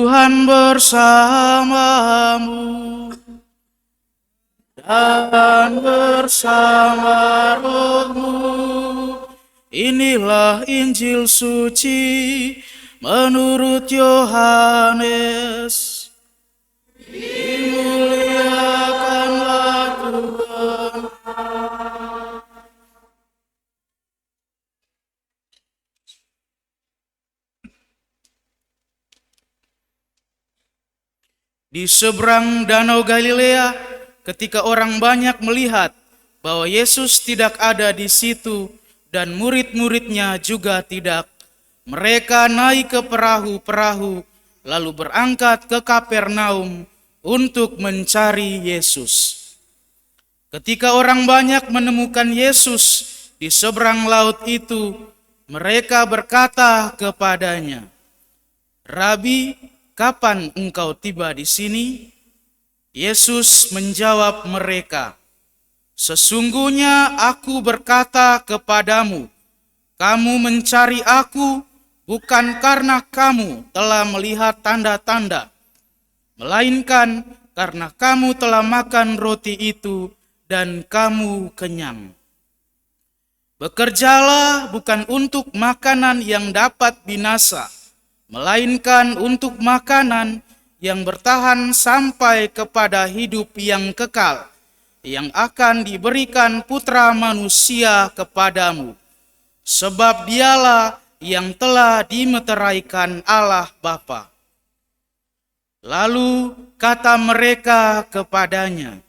Tuhan bersamamu dan bersama rohmu. Inilah Injil suci menurut Yohanes. Dimuliakanlah Tuhan. Di seberang Danau Galilea, ketika orang banyak melihat bahwa Yesus tidak ada di situ dan murid-muridnya juga tidak, mereka naik ke perahu-perahu lalu berangkat ke Kapernaum untuk mencari Yesus. Ketika orang banyak menemukan Yesus di seberang laut itu, mereka berkata kepadanya, "Rabi, kapan engkau tiba di sini?" Yesus menjawab mereka, "Sesungguhnya aku berkata kepadamu, kamu mencari aku bukan karena kamu telah melihat tanda-tanda, melainkan karena kamu telah makan roti itu dan kamu kenyang. Bekerjalah bukan untuk makanan yang dapat binasa, melainkan untuk makanan yang bertahan sampai kepada hidup yang kekal, yang akan diberikan Putra Manusia kepadamu. Sebab dialah yang telah dimeteraikan Allah Bapa." Lalu kata mereka kepadanya,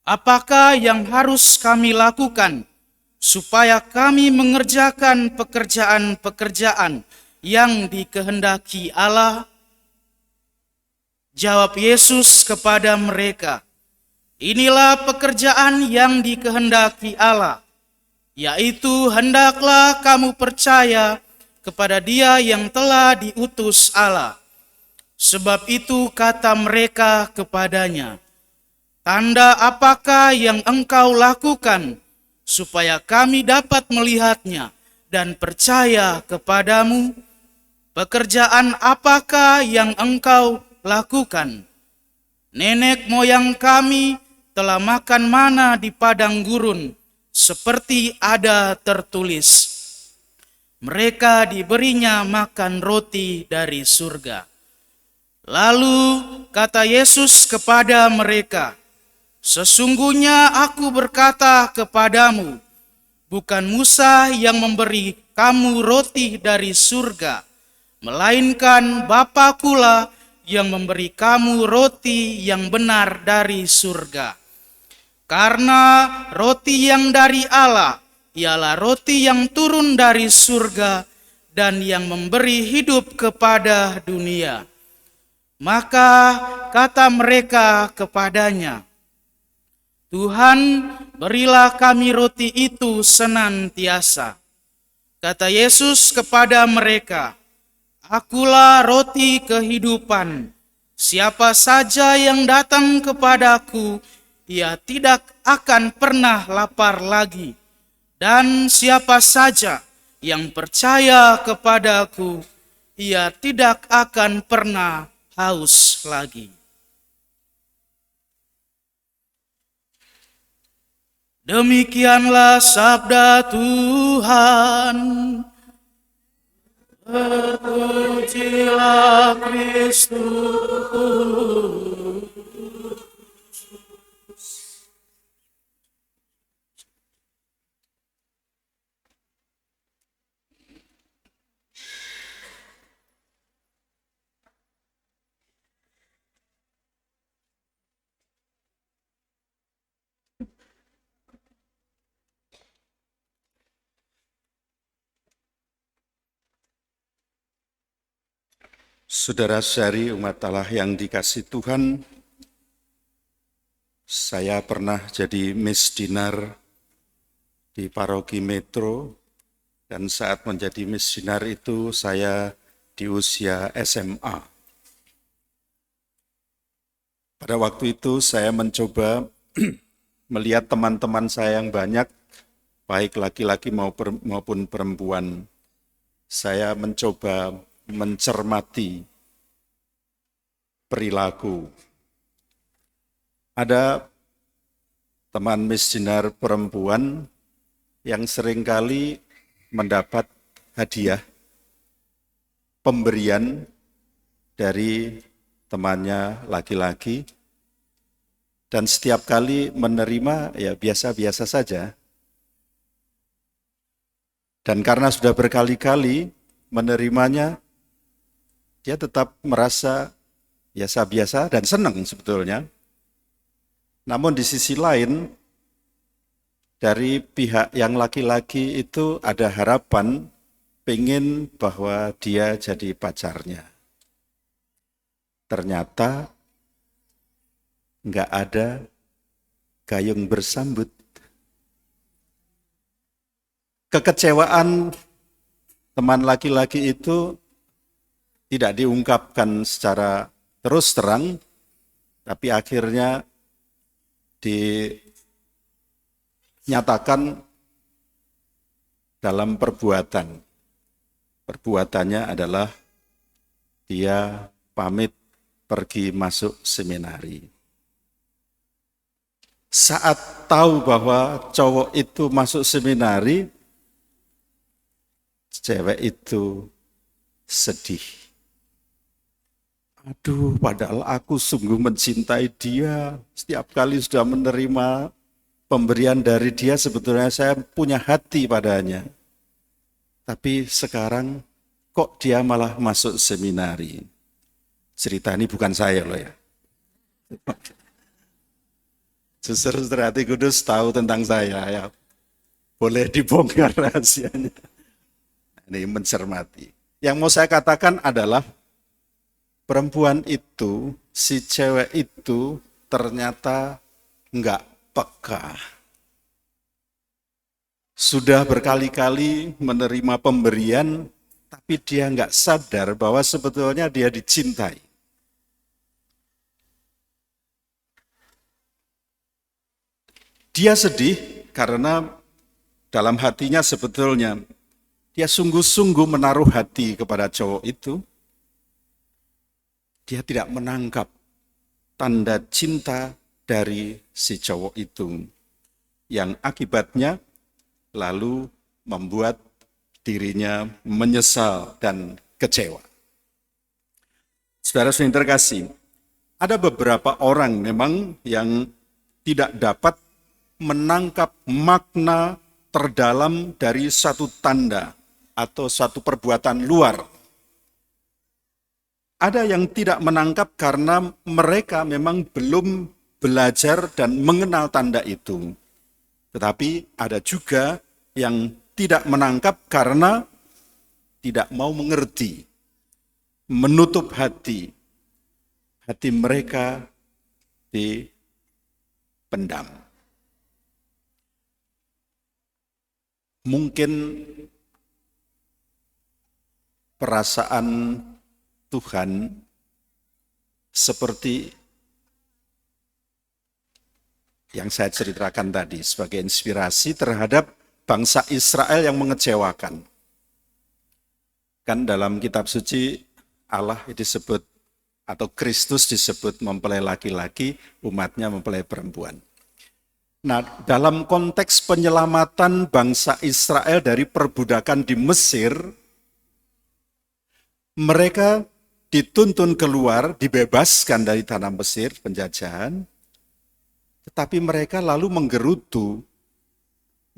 "Apakah yang harus kami lakukan supaya kami mengerjakan pekerjaan-pekerjaan yang dikehendaki Allah?" Jawab Yesus kepada mereka, "Inilah pekerjaan yang dikehendaki Allah, yaitu hendaklah kamu percaya kepada Dia yang telah diutus Allah." Sebab itu kata mereka kepadanya, "Tanda apakah yang engkau lakukan supaya kami dapat melihatnya dan percaya kepadamu? Pekerjaan apakah yang engkau lakukan? Nenek moyang kami telah makan mana di padang gurun, seperti ada tertulis, mereka diberinya makan roti dari surga." Lalu kata Yesus kepada mereka, "Sesungguhnya aku berkata kepadamu, bukan Musa yang memberi kamu roti dari surga, melainkan Bapakulah yang memberi kamu roti yang benar dari surga. Karena roti yang dari Allah ialah roti yang turun dari surga dan yang memberi hidup kepada dunia." Maka kata mereka kepadanya, "Tuhan, berilah kami roti itu senantiasa." Kata Yesus kepada mereka, "Akulah roti kehidupan. Siapa saja yang datang kepadaku, ia tidak akan pernah lapar lagi. Dan siapa saja yang percaya kepadaku, ia tidak akan pernah haus lagi." Demikianlah sabda Tuhan. Terpujilah Kristus. Saudara-saudari umat Allah yang dikasihi Tuhan, saya pernah jadi misdinar di paroki Metro, dan saat menjadi misdinar itu saya di usia SMA. Pada waktu itu saya mencoba melihat teman-teman saya yang banyak, baik laki-laki maupun perempuan. Saya mencoba mencermati perilaku. Ada teman misioner perempuan yang seringkali mendapat hadiah pemberian dari temannya laki-laki, dan setiap kali menerima ya biasa-biasa saja. Dan karena sudah berkali-kali menerimanya, dia tetap merasa biasa-biasa dan senang sebetulnya. Namun di sisi lain, dari pihak yang laki-laki itu ada harapan pengen bahwa dia jadi pacarnya. Ternyata nggak ada gayung bersambut. Kekecewaan teman laki-laki itu tidak diungkapkan secara terus terang, tapi akhirnya dinyatakan dalam perbuatan. Perbuatannya adalah dia pamit pergi masuk seminari. Saat tahu bahwa cowok itu masuk seminari, cewek itu sedih. Aduh, padahal aku sungguh mencintai dia. Setiap kali sudah menerima pemberian dari dia, sebetulnya saya punya hati padanya. Tapi sekarang kok dia malah masuk seminari. Cerita ini bukan saya loh ya. Saudara hati kudus tahu tentang saya ya. Boleh dibongkar rahasianya. Ini mencermati. Yang mau saya katakan adalah perempuan itu, si cewek itu ternyata enggak peka. Sudah berkali-kali menerima pemberian, tapi dia enggak sadar bahwa sebetulnya dia dicintai. Dia sedih karena dalam hatinya sebetulnya dia sungguh-sungguh menaruh hati kepada cowok itu. Dia tidak menangkap tanda cinta dari si cowok itu, yang akibatnya lalu membuat dirinya menyesal dan kecewa. Saudara-saudara yang terkasih, ada beberapa orang memang yang tidak dapat menangkap makna terdalam dari satu tanda atau satu perbuatan luar. Ada yang tidak menangkap karena mereka memang belum belajar dan mengenal tanda itu. Tetapi ada juga yang tidak menangkap karena tidak mau mengerti, menutup hati. Hati mereka dipendam. Mungkin perasaan Tuhan seperti yang saya ceritakan tadi sebagai inspirasi terhadap bangsa Israel yang mengecewakan. Kan dalam kitab suci Allah disebut atau Kristus disebut mempelai laki-laki, umatnya mempelai perempuan. Nah, dalam konteks penyelamatan bangsa Israel dari perbudakan di Mesir, mereka dituntun keluar, dibebaskan dari tanah Mesir, penjajahan, tetapi mereka lalu menggerutu.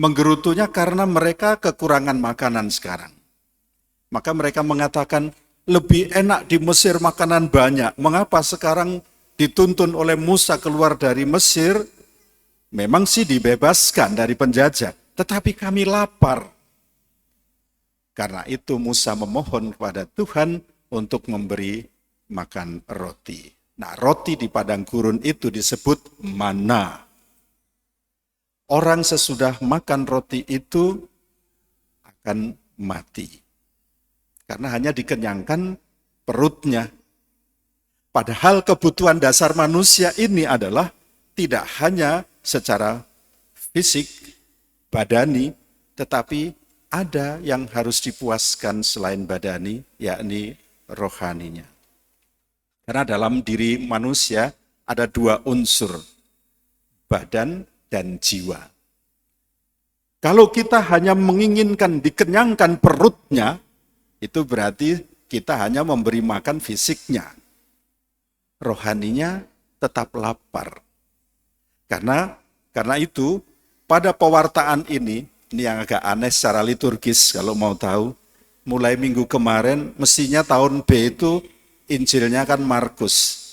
Menggerutunya karena mereka kekurangan makanan sekarang. Maka mereka mengatakan, lebih enak di Mesir makanan banyak. Mengapa sekarang dituntun oleh Musa keluar dari Mesir? Memang sih dibebaskan dari penjajah, tetapi kami lapar. Karena itu Musa memohon kepada Tuhan untuk memberi makan roti. Nah, roti di padang gurun itu disebut mana. Orang sesudah makan roti itu akan mati. Karena hanya dikenyangkan perutnya. Padahal kebutuhan dasar manusia ini adalah tidak hanya secara fisik, badani, tetapi ada yang harus dipuaskan selain badani, yakni rohaninya. Karena dalam diri manusia ada dua unsur, badan dan jiwa. Kalau kita hanya menginginkan dikenyangkan perutnya, itu berarti kita hanya memberi makan fisiknya. Rohaninya tetap lapar. Karena itu, pada pewartaan ini yang agak aneh secara liturgis kalau mau tahu, mulai minggu kemarin, mestinya tahun B itu Injilnya kan Markus.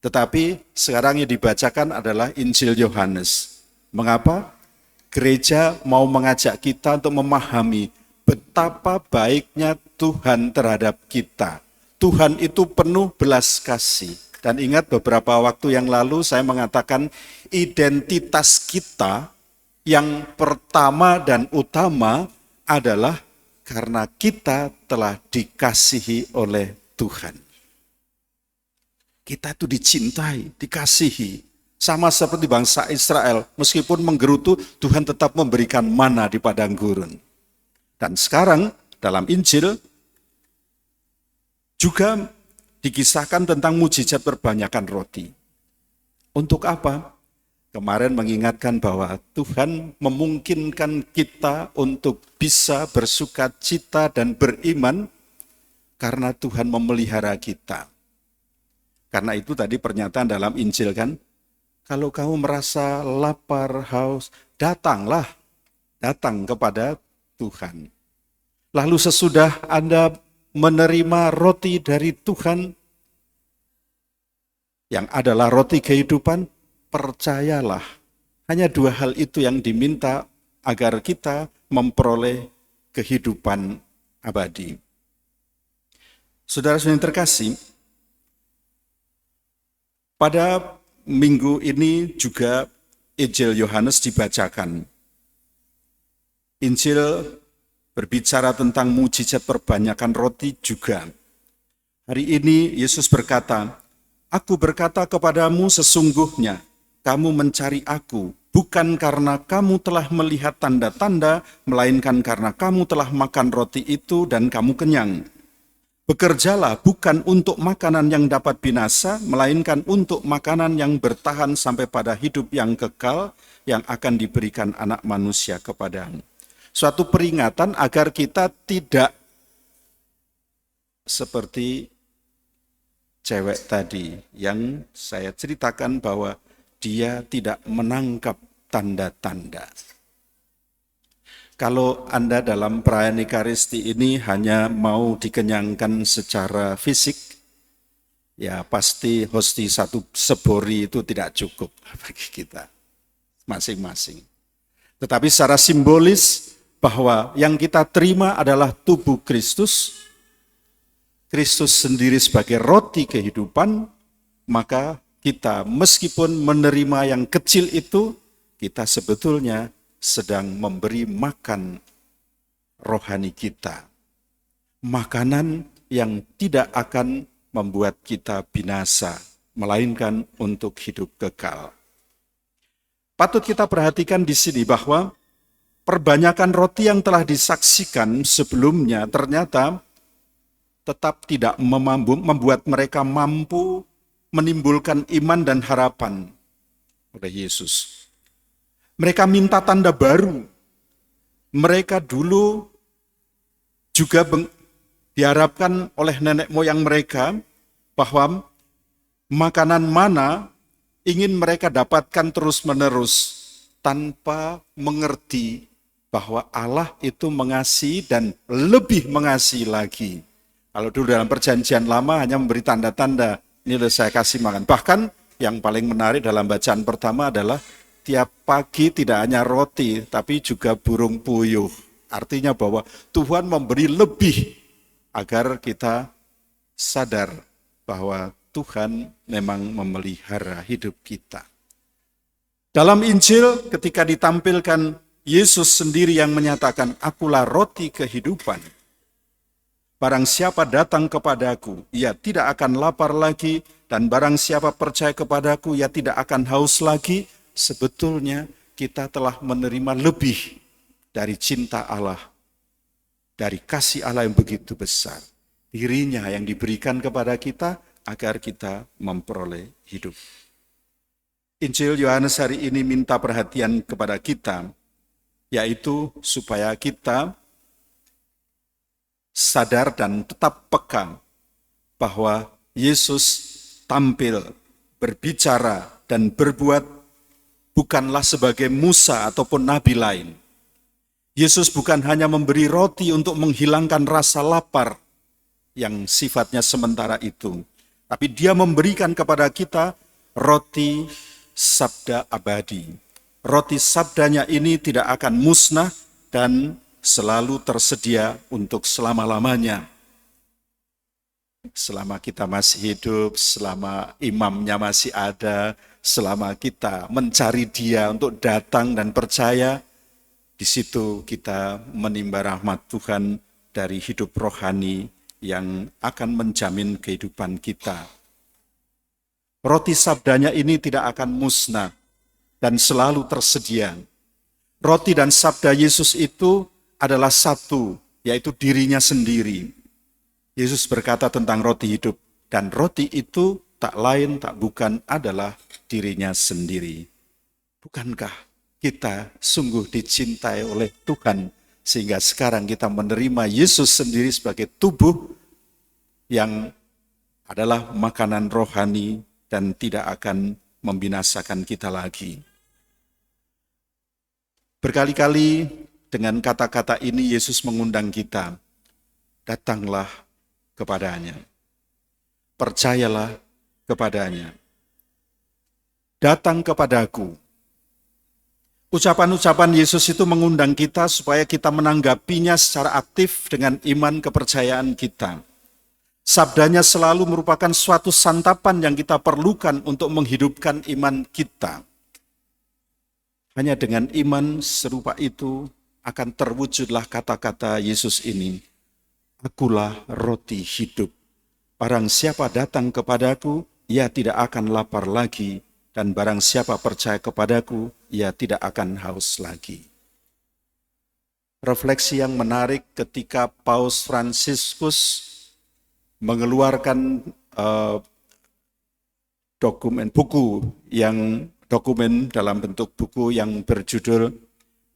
Tetapi sekarang yang dibacakan adalah Injil Yohanes. Mengapa? Gereja mau mengajak kita untuk memahami betapa baiknya Tuhan terhadap kita. Tuhan itu penuh belas kasih. Dan ingat beberapa waktu yang lalu saya mengatakan identitas kita yang pertama dan utama adalah karena kita telah dikasihi oleh Tuhan. Kita itu dicintai, dikasihi. Sama seperti bangsa Israel, meskipun menggerutu, Tuhan tetap memberikan mana di padang gurun. Dan sekarang dalam Injil juga dikisahkan tentang mujizat perbanyakan roti. Untuk apa? Kemarin mengingatkan bahwa Tuhan memungkinkan kita untuk bisa bersukacita dan beriman karena Tuhan memelihara kita. Karena itu tadi pernyataan dalam Injil kan, kalau kamu merasa lapar, haus, datang kepada Tuhan. Lalu sesudah Anda menerima roti dari Tuhan, yang adalah roti kehidupan, percayalah. Hanya dua hal itu yang diminta agar kita memperoleh kehidupan abadi. Saudara-saudara yang terkasih, pada minggu ini juga Injil Yohanes dibacakan. Injil berbicara tentang mujizat perbanyakan roti juga. Hari ini Yesus berkata, "Aku berkata kepadamu sesungguhnya, kamu mencari aku, bukan karena kamu telah melihat tanda-tanda, melainkan karena kamu telah makan roti itu dan kamu kenyang. Bekerjalah bukan untuk makanan yang dapat binasa, melainkan untuk makanan yang bertahan sampai pada hidup yang kekal, yang akan diberikan anak manusia kepadamu." Suatu peringatan agar kita tidak seperti cewek tadi yang saya ceritakan bahwa dia tidak menangkap tanda-tanda. Kalau Anda dalam perayaan Ekaristi ini hanya mau dikenyangkan secara fisik, ya pasti hosti satu sebori itu tidak cukup bagi kita masing-masing. Tetapi secara simbolis bahwa yang kita terima adalah tubuh Kristus, Kristus sendiri sebagai roti kehidupan, maka kita meskipun menerima yang kecil itu, kita sebetulnya sedang memberi makan rohani kita. Makanan yang tidak akan membuat kita binasa, melainkan untuk hidup kekal. Patut kita perhatikan di sini bahwa perbanyakan roti yang telah disaksikan sebelumnya ternyata tetap tidak membuat mereka mampu menimbulkan iman dan harapan oleh Yesus. Mereka minta tanda baru. Mereka dulu juga diharapkan oleh nenek moyang mereka bahwa makanan mana ingin mereka dapatkan terus-menerus tanpa mengerti bahwa Allah itu mengasihi dan lebih mengasihi lagi. Kalau dulu dalam perjanjian lama hanya memberi tanda-tanda, ini loh saya kasih makan. Bahkan yang paling menarik dalam bacaan pertama adalah tiap pagi tidak hanya roti, tapi juga burung puyuh. Artinya bahwa Tuhan memberi lebih agar kita sadar bahwa Tuhan memang memelihara hidup kita. Dalam Injil ketika ditampilkan Yesus sendiri yang menyatakan, "Akulah roti kehidupan. Barang siapa datang kepadaku, ia tidak akan lapar lagi, dan barang siapa percaya kepadaku, ia tidak akan haus lagi." Sebetulnya kita telah menerima lebih dari cinta Allah, dari kasih Allah yang begitu besar. Dirinya yang diberikan kepada kita agar kita memperoleh hidup. Injil Yohanes hari ini minta perhatian kepada kita, yaitu supaya kita sadar dan tetap peka bahwa Yesus tampil, berbicara, dan berbuat bukanlah sebagai Musa ataupun nabi lain. Yesus bukan hanya memberi roti untuk menghilangkan rasa lapar yang sifatnya sementara itu, tapi dia memberikan kepada kita roti sabda abadi. Roti sabdanya ini tidak akan musnah dan selalu tersedia untuk selama-lamanya. Selama kita masih hidup, selama imamnya masih ada, selama kita mencari dia untuk datang dan percaya, di situ kita menimba rahmat Tuhan dari hidup rohani yang akan menjamin kehidupan kita. Roti sabdanya ini tidak akan musnah dan selalu tersedia. Roti dan sabda Yesus itu adalah satu, yaitu dirinya sendiri. Yesus berkata tentang roti hidup, dan roti itu tak lain tak bukan adalah dirinya sendiri. Bukankah kita sungguh dicintai oleh Tuhan, sehingga sekarang kita menerima Yesus sendiri sebagai tubuh yang adalah makanan rohani dan tidak akan membinasakan kita lagi. Berkali-kali dengan kata-kata ini Yesus mengundang kita, datanglah kepadanya, percayalah kepadanya, datang kepadaku. Ucapan-ucapan Yesus itu mengundang kita supaya kita menanggapinya secara aktif dengan iman kepercayaan kita. Sabdanya selalu merupakan suatu santapan yang kita perlukan untuk menghidupkan iman kita. Hanya dengan iman serupa itu akan terwujudlah kata-kata Yesus ini. Akulah roti hidup. Barang siapa datang kepadaku, ia tidak akan lapar lagi. Dan barang siapa percaya kepadaku, ia tidak akan haus lagi. Refleksi yang menarik ketika Paus Fransiskus mengeluarkan dokumen dalam bentuk buku yang berjudul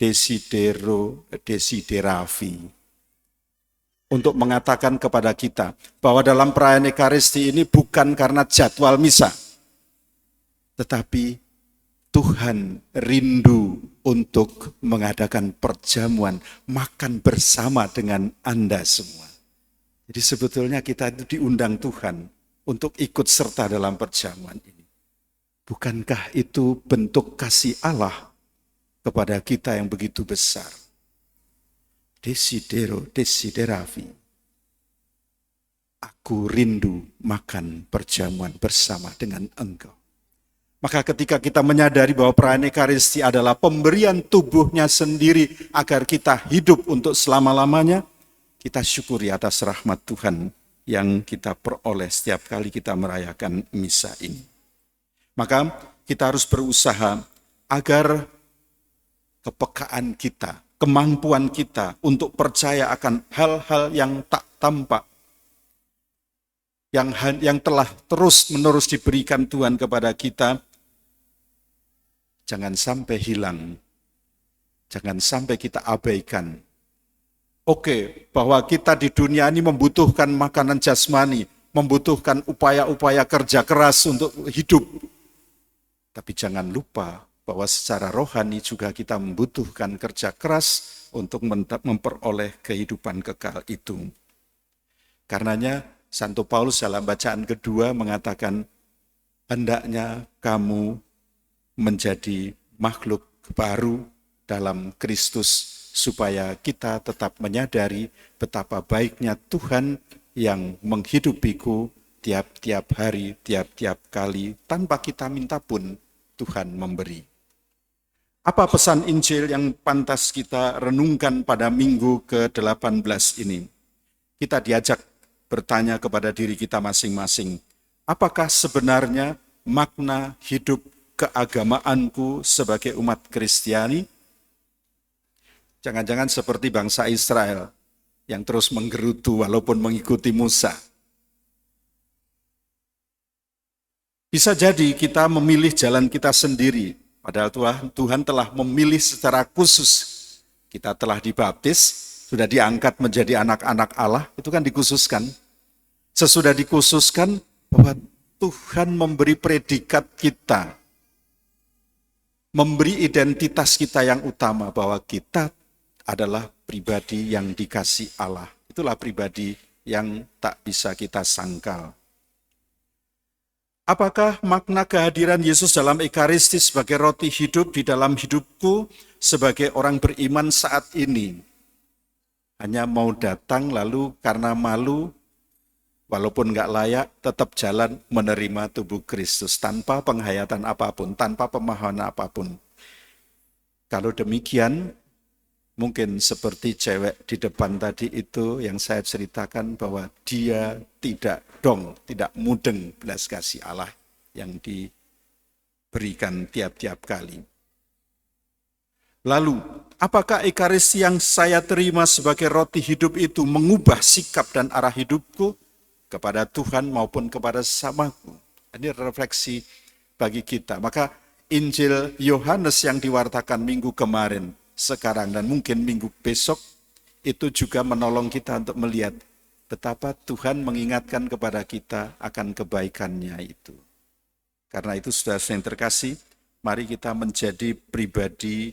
Desideravi, untuk mengatakan kepada kita bahwa dalam perayaan Ekaristi ini bukan karena jadwal misa, tetapi Tuhan rindu untuk mengadakan perjamuan, makan bersama dengan Anda semua. Jadi sebetulnya kita itu diundang Tuhan untuk ikut serta dalam perjamuan ini. Bukankah itu bentuk kasih Allah kepada kita yang begitu besar? Desideravi. Aku rindu makan perjamuan bersama dengan engkau. Maka ketika kita menyadari bahwa perayaan Ekaristi adalah pemberian tubuhnya sendiri agar kita hidup untuk selama-lamanya, kita syukuri atas rahmat Tuhan yang kita peroleh setiap kali kita merayakan misa ini. Maka kita harus berusaha agar kepekaan kita, kemampuan kita untuk percaya akan hal-hal yang tak tampak, yang telah terus-menerus diberikan Tuhan kepada kita, jangan sampai hilang, jangan sampai kita abaikan. Oke, bahwa kita di dunia ini membutuhkan makanan jasmani, membutuhkan upaya-upaya kerja keras untuk hidup. Tapi jangan lupa bahwa secara rohani juga kita membutuhkan kerja keras untuk memperoleh kehidupan kekal itu. Karenanya Santo Paulus dalam bacaan kedua mengatakan, hendaknya kamu menjadi makhluk baru dalam Kristus, supaya kita tetap menyadari betapa baiknya Tuhan yang menghidupiku tiap-tiap hari, tiap-tiap kali, tanpa kita minta pun Tuhan memberi. Apa pesan Injil yang pantas kita renungkan pada minggu ke-18 ini? Kita diajak bertanya kepada diri kita masing-masing, apakah sebenarnya makna hidup keagamaanku sebagai umat Kristiani? Jangan-jangan seperti bangsa Israel yang terus menggerutu walaupun mengikuti Musa. Bisa jadi kita memilih jalan kita sendiri, padahal Tuhan telah memilih secara khusus. Kita telah dibaptis, sudah diangkat menjadi anak-anak Allah, itu kan dikhususkan. Sesudah dikhususkan bahwa Tuhan memberi predikat kita, memberi identitas kita yang utama bahwa kita adalah pribadi yang dikasih Allah. Itulah pribadi yang tak bisa kita sangkal. Apakah makna kehadiran Yesus dalam Ekaristi sebagai roti hidup di dalam hidupku sebagai orang beriman saat ini? Hanya mau datang lalu karena malu, walaupun nggak layak, tetap jalan menerima tubuh Kristus tanpa penghayatan apapun, tanpa pemahaman apapun. Kalau demikian, mungkin seperti cewek di depan tadi itu yang saya ceritakan bahwa dia tidak mudeng belas kasih Allah yang diberikan tiap-tiap kali. Lalu, apakah Ekaristi yang saya terima sebagai roti hidup itu mengubah sikap dan arah hidupku kepada Tuhan maupun kepada sesamaku? Ini refleksi bagi kita. Maka Injil Yohanes yang diwartakan minggu kemarin, sekarang dan mungkin minggu besok, itu juga menolong kita untuk melihat betapa Tuhan mengingatkan kepada kita akan kebaikannya itu. Karena itu saudara-saudara yang terkasih, mari kita menjadi pribadi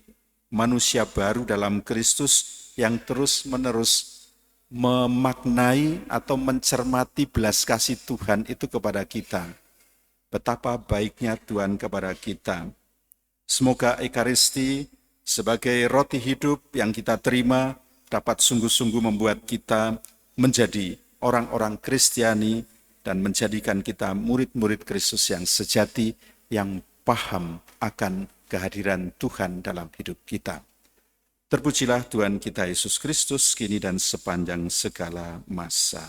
manusia baru dalam Kristus yang terus-menerus memaknai atau mencermati belas kasih Tuhan itu kepada kita. Betapa baiknya Tuhan kepada kita. Semoga Ekaristi sebagai roti hidup yang kita terima dapat sungguh-sungguh membuat kita menjadi orang-orang Kristiani dan menjadikan kita murid-murid Kristus yang sejati, yang paham akan kehadiran Tuhan dalam hidup kita. Terpujilah Tuhan kita Yesus Kristus kini dan sepanjang segala masa.